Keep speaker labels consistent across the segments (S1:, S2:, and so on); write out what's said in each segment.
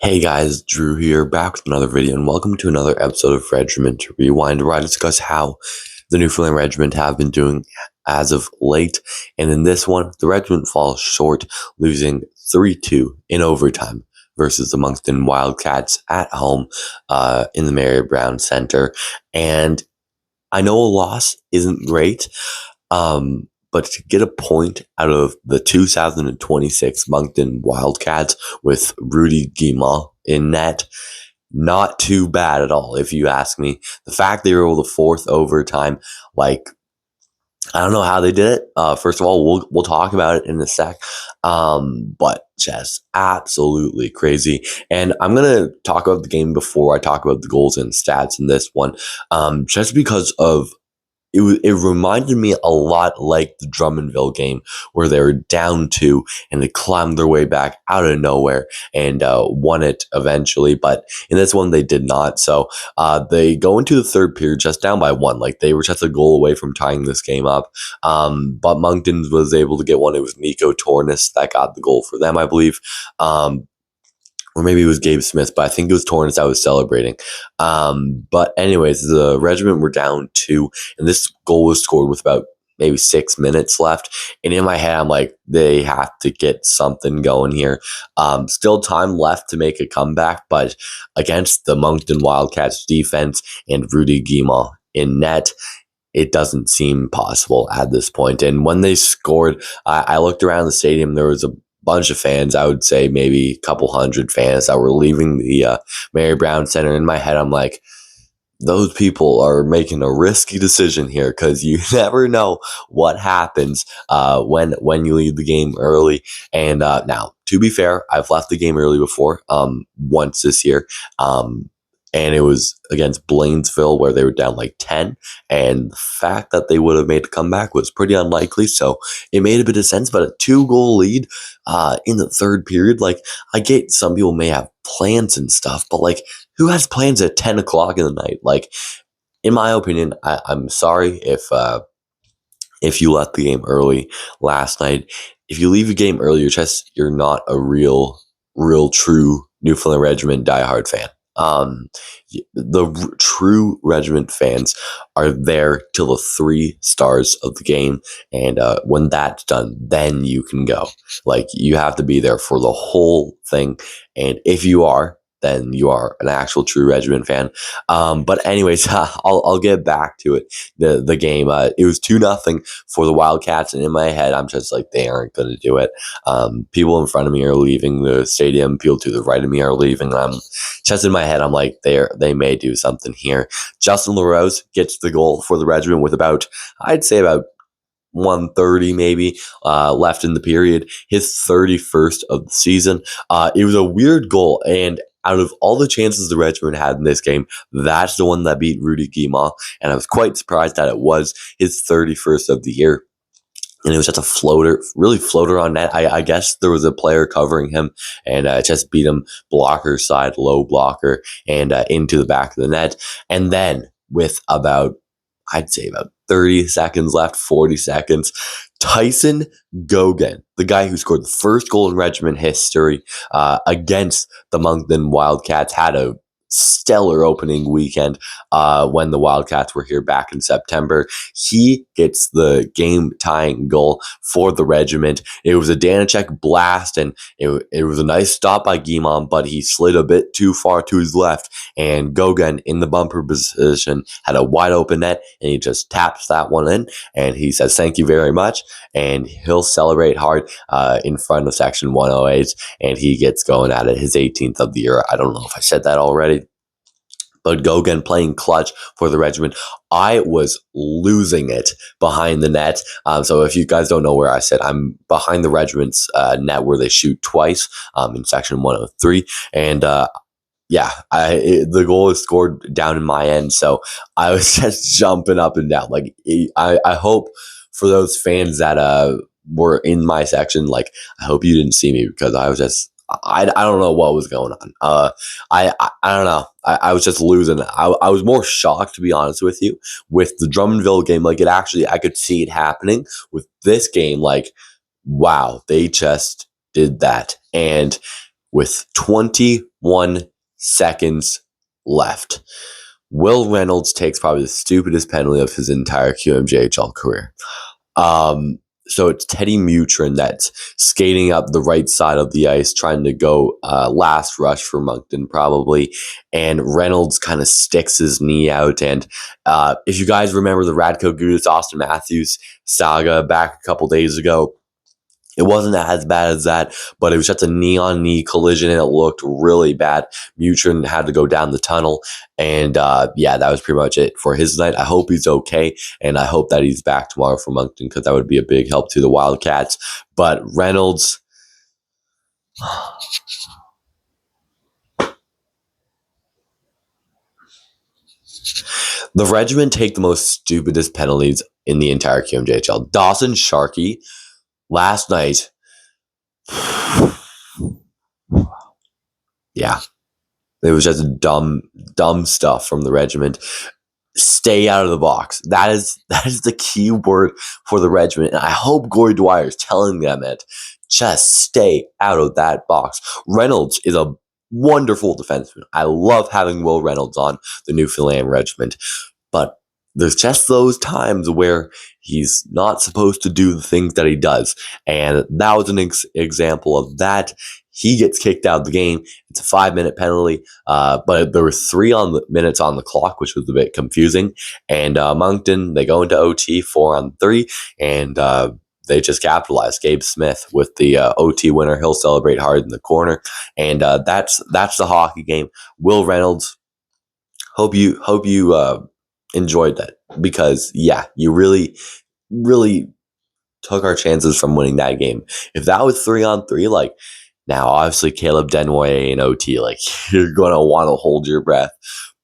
S1: Hey guys, Drew here, back with another video, and welcome to another episode of Regiment Rewind, where I discuss how the Newfoundland Regiment have been doing as of late. And in this one, the regiment falls short, losing 3-2 in overtime versus the Moncton Wildcats at home in the Mary Brown Center. And I know a loss isn't great, but to get a point out of the 2026 Moncton Wildcats with Rudy Guimont in net, not too bad at all, if you ask me. The fact they were able to fourth overtime, like, I don't know how they did it. First of all, we'll talk about it in a sec. But just absolutely crazy. And I'm gonna talk about the game before I talk about the goals and stats in this one. Just because of it reminded me a lot like the Drummondville game where they were down two and they climbed their way back out of nowhere and won it eventually. But in this one, they did not. So they go into the third period just down by one. Like, they were just a goal away from tying this game up. But Moncton was able to get one. It was Nico Tornis that got the goal for them, I believe. Or maybe it was Gabe Smith, but I think it was Torrance that was celebrating. But anyways, the regiment were down two, and this goal was scored with about maybe 6 minutes left. And in my head, I'm like, they have to get something going here. Still time left to make a comeback, but against the Moncton Wildcats defense and Rudy Guimont in net, it doesn't seem possible at this point. And when they scored, I looked around the stadium. There was a bunch of fans. I would say maybe a couple hundred fans that were leaving the Mary Brown Center. In my head, I'm like, those people are making a risky decision here, because you never know what happens when you leave the game early. And now, to be fair, I've left the game early before, once this year. And it was against Blainesville, where they were down like 10. And the fact that they would have made a comeback was pretty unlikely. So it made a bit of sense. But a 2-goal lead in the third period, like, I get some people may have plans and stuff, but like, who has plans at 10 o'clock in the night? Like, in my opinion, I'm sorry if you left the game early last night. If you leave a game early, you're not a real true Newfoundland Regiment diehard fan. The true regiment fans are there till the 3 stars of the game, and when that's done, then you can go. Like, you have to be there for the whole thing, and if you are, then you are an actual true regiment fan. But anyways, I'll get back to it. The game, it was 2-0 for the Wildcats, and in my head, I'm just like, they aren't going to do it. People in front of me are leaving the stadium. People to the right of me are leaving. Just in my head, I'm like, they may do something here. Justin LaRose gets the goal for the regiment with I'd say about 1:30 maybe left in the period. His 31st of the season. It was a weird goal, and out of all the chances the regiment had in this game, that's the one that beat Rudy Guimont, and I was quite surprised that it was his 31st of the year. And it was just a floater on net. I guess there was a player covering him, and just beat him blocker side, low blocker, and into the back of the net. And then with I'd say about 30 seconds left, 40 seconds, Tyson Gogan, the guy who scored the first goal in regiment history against the Moncton Wildcats, had a stellar opening weekend when the Wildcats were here back in September. He gets the game-tying goal for the regiment. It was a Danacek blast, and it was a nice stop by Guimont, but he slid a bit too far to his left, and Gogan, in the bumper position, had a wide-open net, and he just taps that one in, and he says, "Thank you very much," and he'll celebrate hard in front of Section 108, and he gets going at it, his 18th of the year. I don't know if I said that already, but Gogan playing clutch for the regiment. I was losing it behind the net. So if you guys don't know where I said, I'm behind the regiment's net where they shoot twice in Section 103. And the goal is scored down in my end. So I was just jumping up and down. Like, I hope for those fans that were in my section, like, I hope you didn't see me, because I was just, I don't know what was going on. I don't know. I was just losing. I was more shocked, to be honest with you, with the Drummondville game. Like, I could see it happening. With this game, like, wow, they just did that. And with 21 seconds left. Will Reynolds takes probably the stupidest penalty of his entire QMJHL career. So it's Teddy Mutrin that's skating up the right side of the ice, trying to go last rush for Moncton probably, and Reynolds kind of sticks his knee out. And if you guys remember the Radko Gudas, Austin Matthews saga back a couple days ago, it wasn't as bad as that, but it was just a knee-on-knee collision, and it looked really bad. Mutrin had to go down the tunnel, and yeah, that was pretty much it for his night. I hope he's okay, and I hope that he's back tomorrow for Moncton, because that would be a big help to the Wildcats. But Reynolds... The Regiment take the most stupidest penalties in the entire QMJHL. Dawson Sharkey, last night... yeah. It was just dumb stuff from the Regiment. Stay out of the box. That is the key word for the Regiment. And I hope Gory Dwyer is telling them it. Just stay out of that box. Reynolds is a wonderful defenseman. I love having Will Reynolds on the Newfoundland Regiment. But there's just those times where he's not supposed to do the things that he does. And that was an example of that. He gets kicked out of the game. It's a 5-minute penalty, but there were 3 minutes on the clock, which was a bit confusing. And Moncton, they go into OT 4-on-3, and they just capitalized. Gabe Smith with the OT winner. He'll celebrate hard in the corner, and that's the hockey game. Will Reynolds, hope you enjoyed that, because yeah, you really took our chances from winning that game. If that was 3-on-3, like, now obviously Caleb Denway in OT, like, you're gonna want to hold your breath,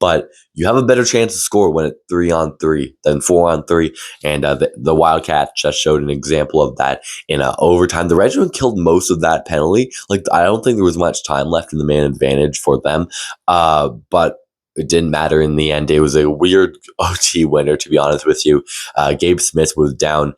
S1: but you have a better chance to score when it's 3-on-3 than 4-on-3. And the Wildcats just showed an example of that in overtime. The Regiment killed most of that penalty. Like, I don't think there was much time left in the man advantage for them, but it didn't matter in the end. It was a weird OT winner, to be honest with you. Gabe Smith was down,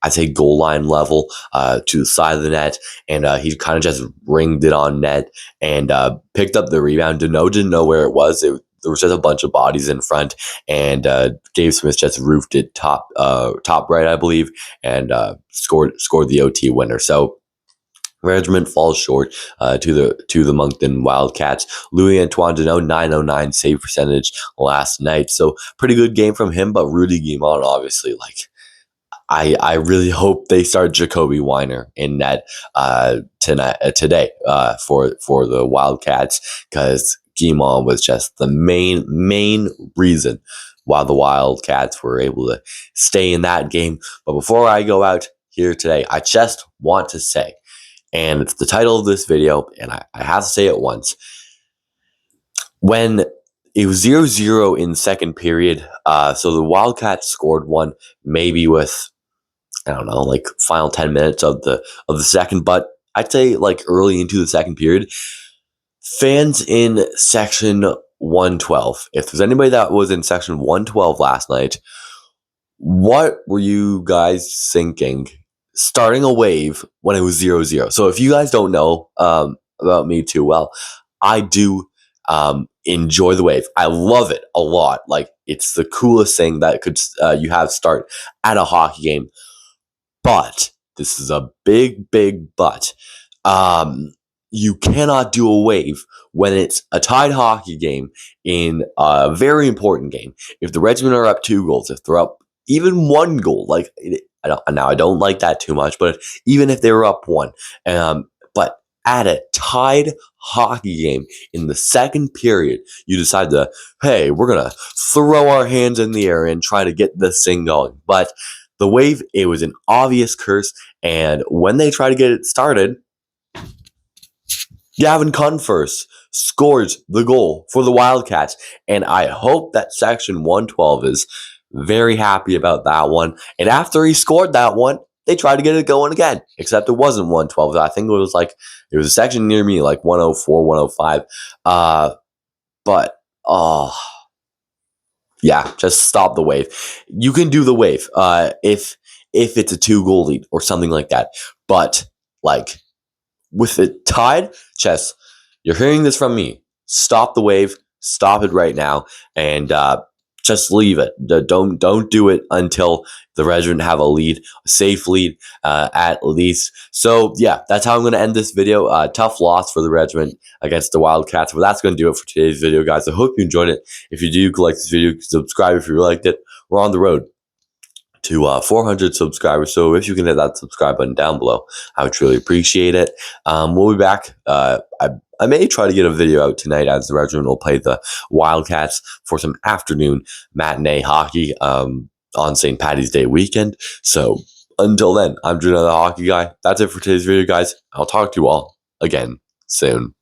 S1: I'd say goal line level, to the side of the net, and he kind of just ringed it on net and picked up the rebound. Didn't know where it was. There was just a bunch of bodies in front, and Gabe Smith just roofed it top right, I believe, and scored the OT winner. So Regiment falls short to the Moncton Wildcats. Louis Antoine Deneau, 909 save percentage last night. So pretty good game from him, but Rudy Guimont, obviously, like, I really hope they start Jacoby Weiner in net today for the Wildcats, because Guimont was just the main reason why the Wildcats were able to stay in that game. But before I go out here today, I just want to say, and it's the title of this video, and I have to say it once. When it was 0-0 in second period, so the Wildcats scored one, maybe with, I don't know, like, final 10 minutes of the second, but I'd say like early into the second period, fans in section 112, if there's anybody that was in section 112 last night, what were you guys thinking starting a wave when it was 0-0? So if you guys don't know about me too well, I do enjoy the wave. I love it a lot. Like, it's the coolest thing that could you have start at a hockey game. But this is a big but. You cannot do a wave when it's a tied hockey game in a very important game. If the Regiment are up 2 goals, if they're up even 1 goal, like, I don't like that too much, but even if they were up 1, but at a tied hockey game in the second period, you decide to, hey, we're gonna throw our hands in the air and try to get this thing going. But the wave, it was an obvious curse, and when they tried to get it started, Gavin Cunfirst scores the goal for the Wildcats, and I hope that section 112 is very happy about that one. And after he scored that one, they tried to get it going again, except it wasn't 112. I think it was a section near me, like 104, 105. But yeah, just stop the wave. You can do the wave if it's a 2-goal lead or something like that. But, like, with it tied, Chess, you're hearing this from me. Stop the wave. Stop it right now, and just leave it. Don't do it until the regiment have a lead, a safe lead at least. So yeah, that's how I'm going to end this video. Tough loss for the regiment against the Wildcats, but that's going to do it for today's video, guys. I hope you enjoyed it. If you do, like this video, subscribe if you liked it. We're on the road to 400 subscribers. So if you can hit that subscribe button down below, I would truly appreciate it. We'll be back. I may try to get a video out tonight as the regiment will play the Wildcats for some afternoon matinee hockey on St. Paddy's Day weekend. So until then, I'm Drew, the hockey guy. That's it for today's video, guys. I'll talk to you all again soon.